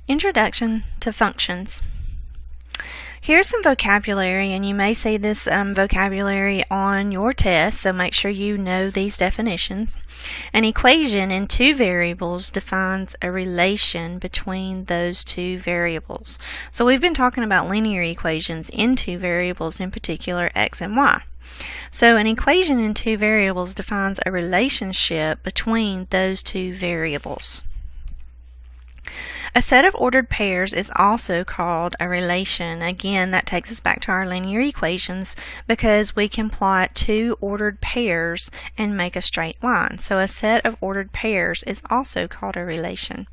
Introduction to functions. Here's some vocabulary, and you may see this vocabulary on your test, so make sure you know these definitions. An equation in two variables defines a relation between those two variables. So we've been talking about linear equations in two variables, in particular x and y. So an equation in two variables defines a relationship between those two variables. A set of ordered pairs is also called a relation. Again, that takes us back to our linear equations because we can plot two ordered pairs and make a straight line. So a set of ordered pairs is also called a relation.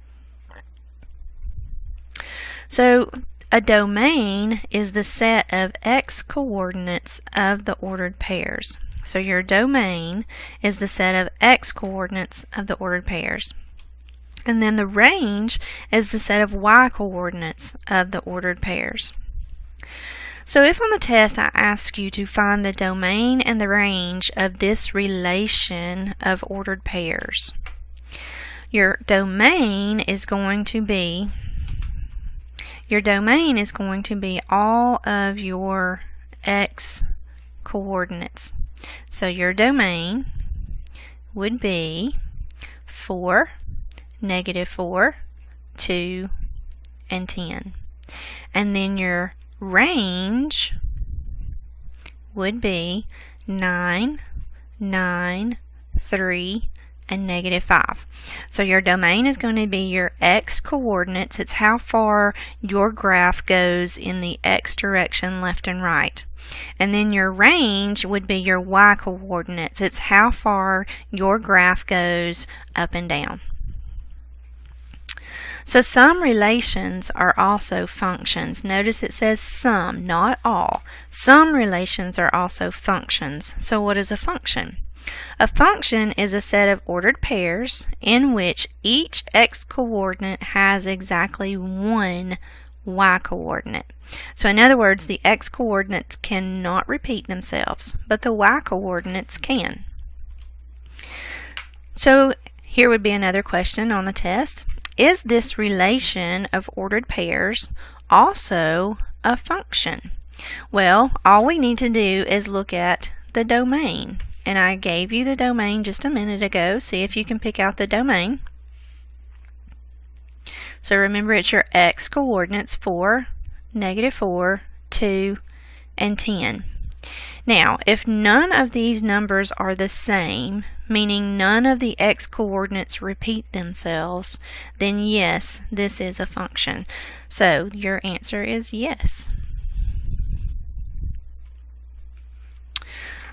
So a domain is the set of x coordinates of the ordered pairs. So your domain is the set of x coordinates of the ordered pairs. And then the range is the set of y coordinates of the ordered pairs. So if on the test I ask you to find the domain and the range of this relation of ordered pairs, your domain is going to be all of your x coordinates. So your domain would be 4, -4, 2, and 10. And then your range would be 9, 9, 3, and -5. So your domain is going to be your x coordinates. It's how far your graph goes in the x direction, left and right. And then your range would be your y coordinates. It's how far your graph goes up and down. So some relations are also functions. Notice it says some, not all. Some relations are also functions. So what is a function? A function is a set of ordered pairs in which each x coordinate has exactly one y coordinate. So in other words, the x coordinates cannot repeat themselves, but the y coordinates can. So here would be another question on the test. Is this relation of ordered pairs also a function? Well, all we need to do is look at the domain. And I gave you the domain just a minute ago. See if you can pick out the domain. So remember, it's your x coordinates 4, -4, 2, and 10. Now, if none of these numbers are the same, meaning none of the x coordinates repeat themselves, then yes, this is a function. So your answer is yes.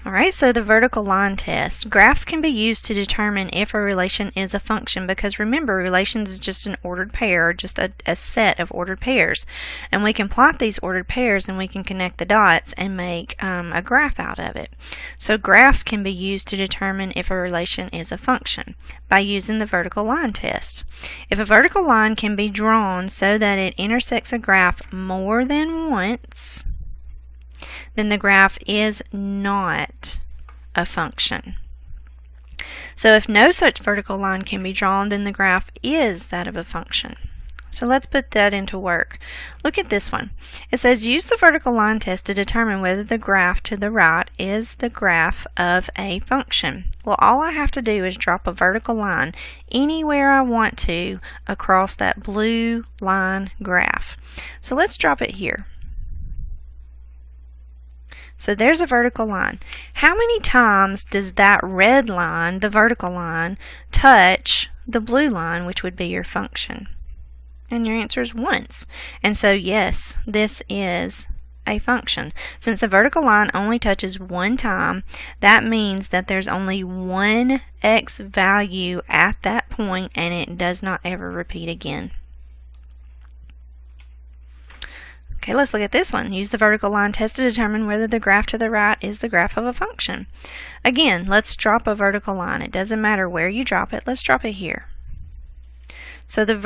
Alright, so the vertical line test. Graphs can be used to determine if a relation is a function because remember, relations is just an ordered pair, just a set of ordered pairs. And we can plot these ordered pairs and we can connect the dots and make a graph out of it. So graphs can be used to determine if a relation is a function by using the vertical line test. If a vertical line can be drawn so that it intersects a graph more than once, then the graph is not a function. So if no such vertical line can be drawn, then the graph is that of a function. So let's put that into work. Look at this one. It says use the vertical line test to determine whether the graph to the right is the graph of a function. Well, all I have to do is drop a vertical line anywhere I want to across that blue line graph. So let's drop it here. So there's a vertical line. How many times does that red line, the vertical line, touch the blue line, which would be your function? And your answer is once. And so yes, this is a function. Since the vertical line only touches one time, that means that there's only one x value at that point and it does not ever repeat again. Okay, let's look at this one. Use the vertical line test to determine whether the graph to the right is the graph of a function. Again, let's drop a vertical line. It doesn't matter where you drop it. Let's drop it here. So the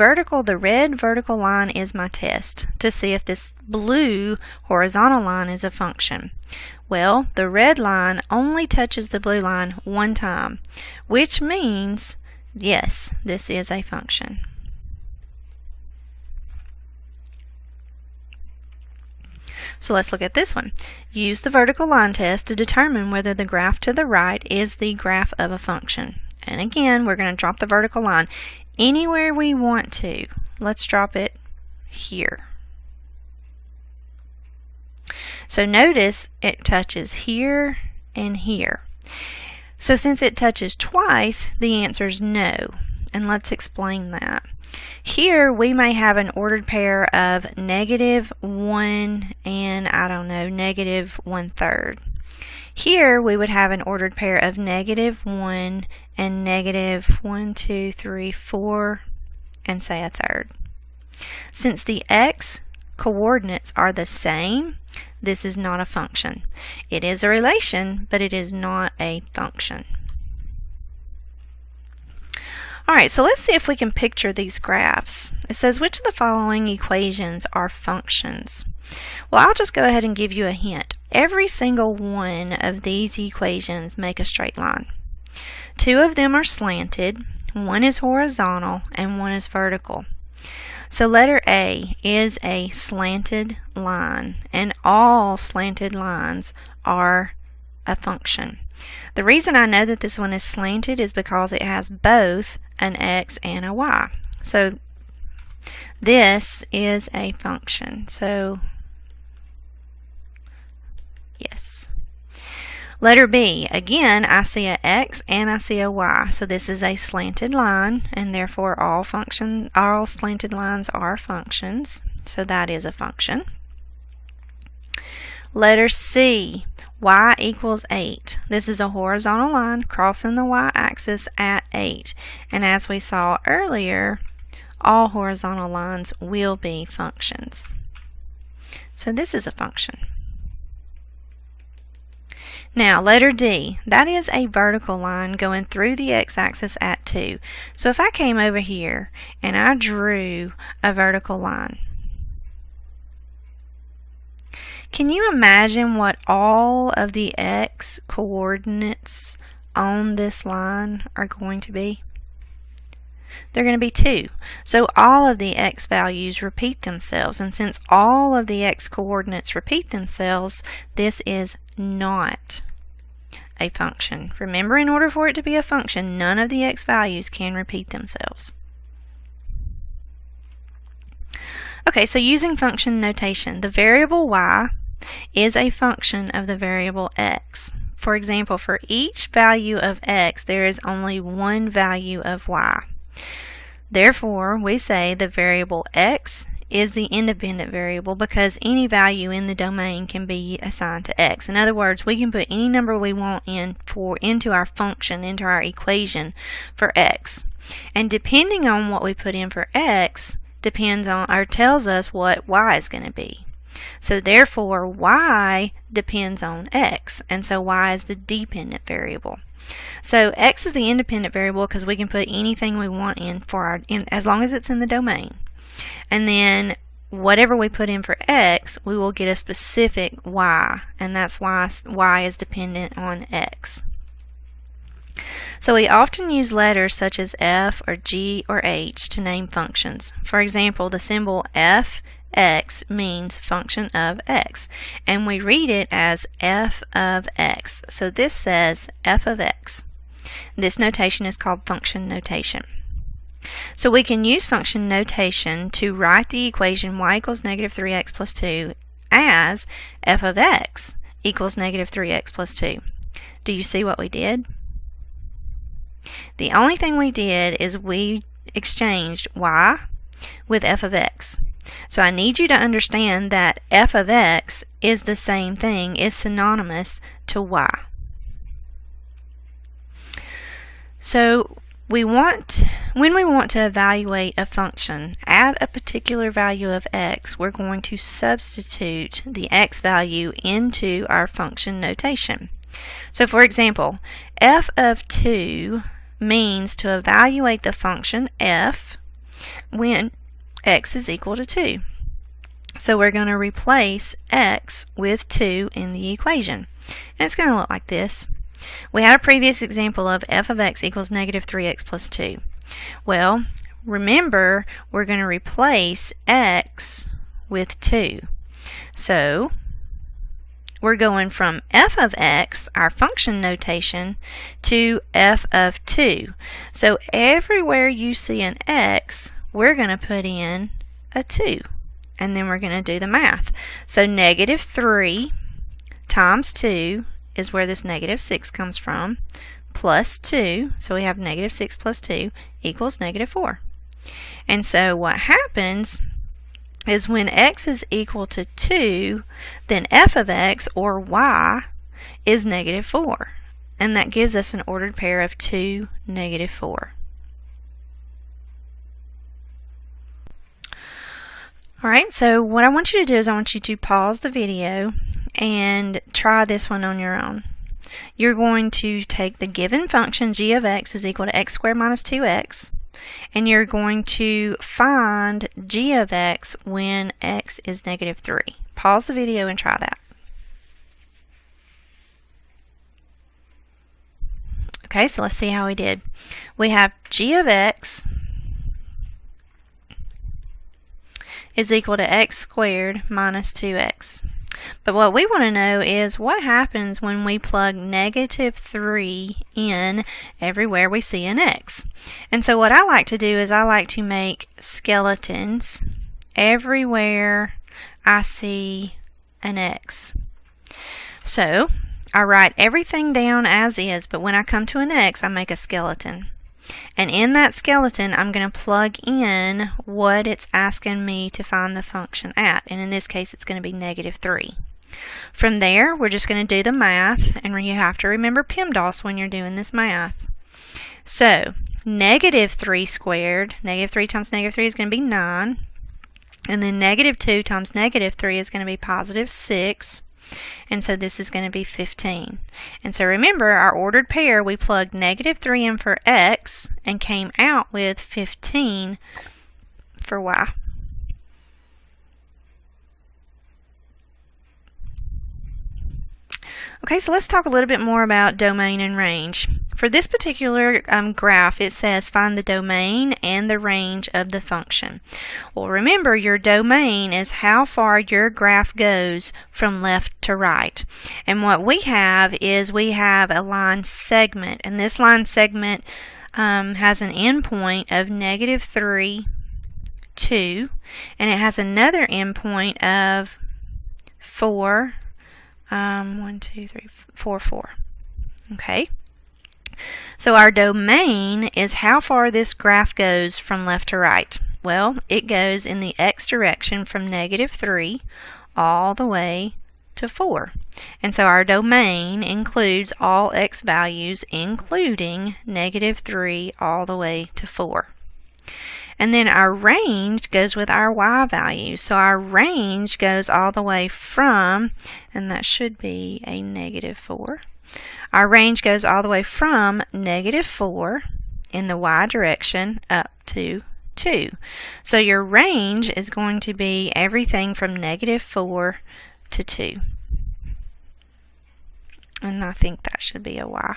red vertical line is my test to see if this blue horizontal line is a function. Well, the red line only touches the blue line one time, which means, yes, this is a function. So let's look at this one. Use the vertical line test to determine whether the graph to the right is the graph of a function. And again, we're going to drop the vertical line anywhere we want to. Let's drop it here. So notice it touches here and here. So since it touches twice, the answer is no. And let's explain that. Here we may have an ordered pair of -1 and -1/3. Here we would have an ordered pair of -1 and -1, 2, 3, 4, and say a third. Since the x coordinates are the same, this is not a function. It is a relation, but it is not a function. Alright, so let's see if we can picture these graphs. It says, which of the following equations are functions? Well, I'll just go ahead and give you a hint. Every single one of these equations make a straight line. Two of them are slanted, one is horizontal, and one is vertical. So letter A is a slanted line, and all slanted lines are a function. The reason I know that this one is slanted is because it has both an x and a y. So this is a function. So yes. Letter B, again, I see a x and I see a y. So this is a slanted line, and therefore all slanted lines are functions. So that is a function. Letter C, y equals 8. This is a horizontal line crossing the y-axis at 8. And as we saw earlier, all horizontal lines will be functions. So this is a function. Now, letter D, that is a vertical line going through the x-axis at 2. So if I came over here and I drew a vertical line, can you imagine what all of the x coordinates on this line are going to be? They're going to be 2. So all of the x values repeat themselves, and since all of the x coordinates repeat themselves, this is not a function. Remember, in order for it to be a function, none of the x values can repeat themselves. Okay, so using function notation, the variable y is a function of the variable x. For example, for each value of x, there is only one value of y. Therefore, we say the variable x is the independent variable because any value in the domain can be assigned to x. In other words, we can put any number we want into our function, into our equation for x. And depending on what we put in for x, depends on or tells us what y is going to be. So therefore, y depends on x, and so y is the dependent variable. So x is the independent variable because we can put anything we want in for as long as it's in the domain. And then whatever we put in for x, we will get a specific y, and that's why y is dependent on x. So we often use letters such as F or G or H to name functions. For example, the symbol f(x) means function of x, and we read it as f of x. So this says f of x. This notation is called function notation. So we can use function notation to write the equation y equals -3x plus 2 as f of x equals -3x plus 2. Do you see what we did? The only thing we did is we exchanged y with f of x. So I need you to understand that f of x is the same thing, is synonymous to y. So when we want to evaluate a function at a particular value of x, we're going to substitute the x value into our function notation. So for example, f of 2 means to evaluate the function f when x is equal to 2. So we're going to replace x with 2 in the equation. And it's going to look like this. We had a previous example of f of x equals -3x plus 2. Well, remember, we're going to replace x with 2. So we're going from f of x, our function notation, to f of 2. So everywhere you see an x, we're going to put in a 2. And then we're going to do the math. So negative 3 times 2 is where this negative 6 comes from, plus 2, so we have negative 6 plus 2 equals negative 4. And so what happens is when x is equal to 2, then f of x, or y, is negative 4. And that gives us an ordered pair of 2, negative 4. Alright, so what I want you to do is I want you to pause the video and try this one on your own. You're going to take the given function g of x is equal to x squared minus 2x, and you're going to find g of x when x is negative 3. Pause the video and try that. Okay, so let's see how we did. We have g of x is equal to x squared minus 2x. But what we want to know is what happens when we plug negative 3 in everywhere we see an x. And so what I like to do is I like to make skeletons everywhere I see an x. So I write everything down as is, but when I come to an x, I make a skeleton. And in that skeleton, I'm going to plug in what it's asking me to find the function at. And in this case, it's going to be negative 3. From there, we're just going to do the math. And you have to remember PEMDAS when you're doing this math. So, negative 3 squared, negative 3 times negative 3 is going to be 9. And then negative 2 times negative 3 is going to be positive 6. And so this is going to be 15. And so remember, our ordered pair, we plugged negative 3 in for x and came out with 15 for y. Okay, so let's talk a little bit more about domain and range. For this particular graph, it says find the domain and the range of the function. Well, remember, your domain is how far your graph goes from left to right. And what we have is we have a line segment, and this line segment has an endpoint of negative 3, 2, and it has another endpoint of 4, 1, 2, 3, 4, 4. Okay. So our domain is how far this graph goes from left to right. Well, it goes in the x direction from negative 3 all the way to 4. And so our domain includes all x values, including negative 3 all the way to 4. And then our range goes with our y values. So our range goes all the way from, and that should be a negative 4. Our range goes all the way from negative 4 in the y direction up to 2. So your range is going to be everything from negative 4 to 2. And I think that should be a y.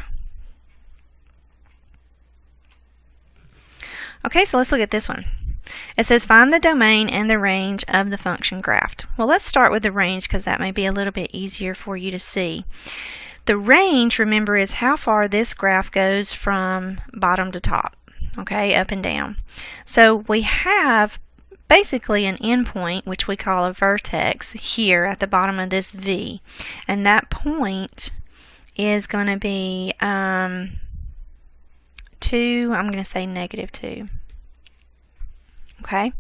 Okay, so let's look at this one. It says find the domain and the range of the function graphed. Well, let's start with the range because that may be a little bit easier for you to see. The range, remember, is how far this graph goes from bottom to top, okay, up and down. So we have basically an endpoint, which we call a vertex, here at the bottom of this V. And that point is going to be 2, I'm going to say negative 2. Okay,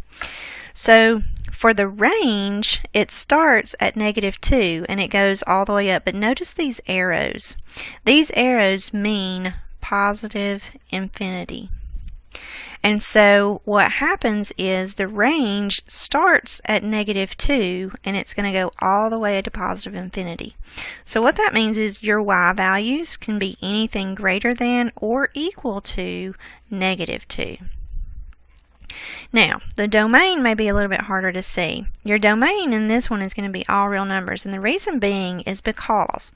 so for the range, it starts at negative 2 and it goes all the way up. But notice these arrows. These arrows mean positive infinity. And so what happens is the range starts at negative 2 and it's going to go all the way to positive infinity. So what that means is your y values can be anything greater than or equal to negative 2. Now, the domain may be a little bit harder to see. Your domain in this one is going to be all real numbers, and the reason being is because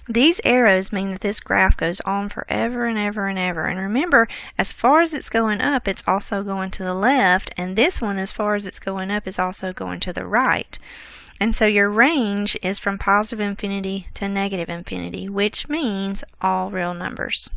These arrows mean that this graph goes on forever and ever and ever. And remember, as far as it's going up, it's also going to the left, and this one, as far as it's going up, is also going to the right. And so your range is from positive infinity to negative infinity, which means all real numbers.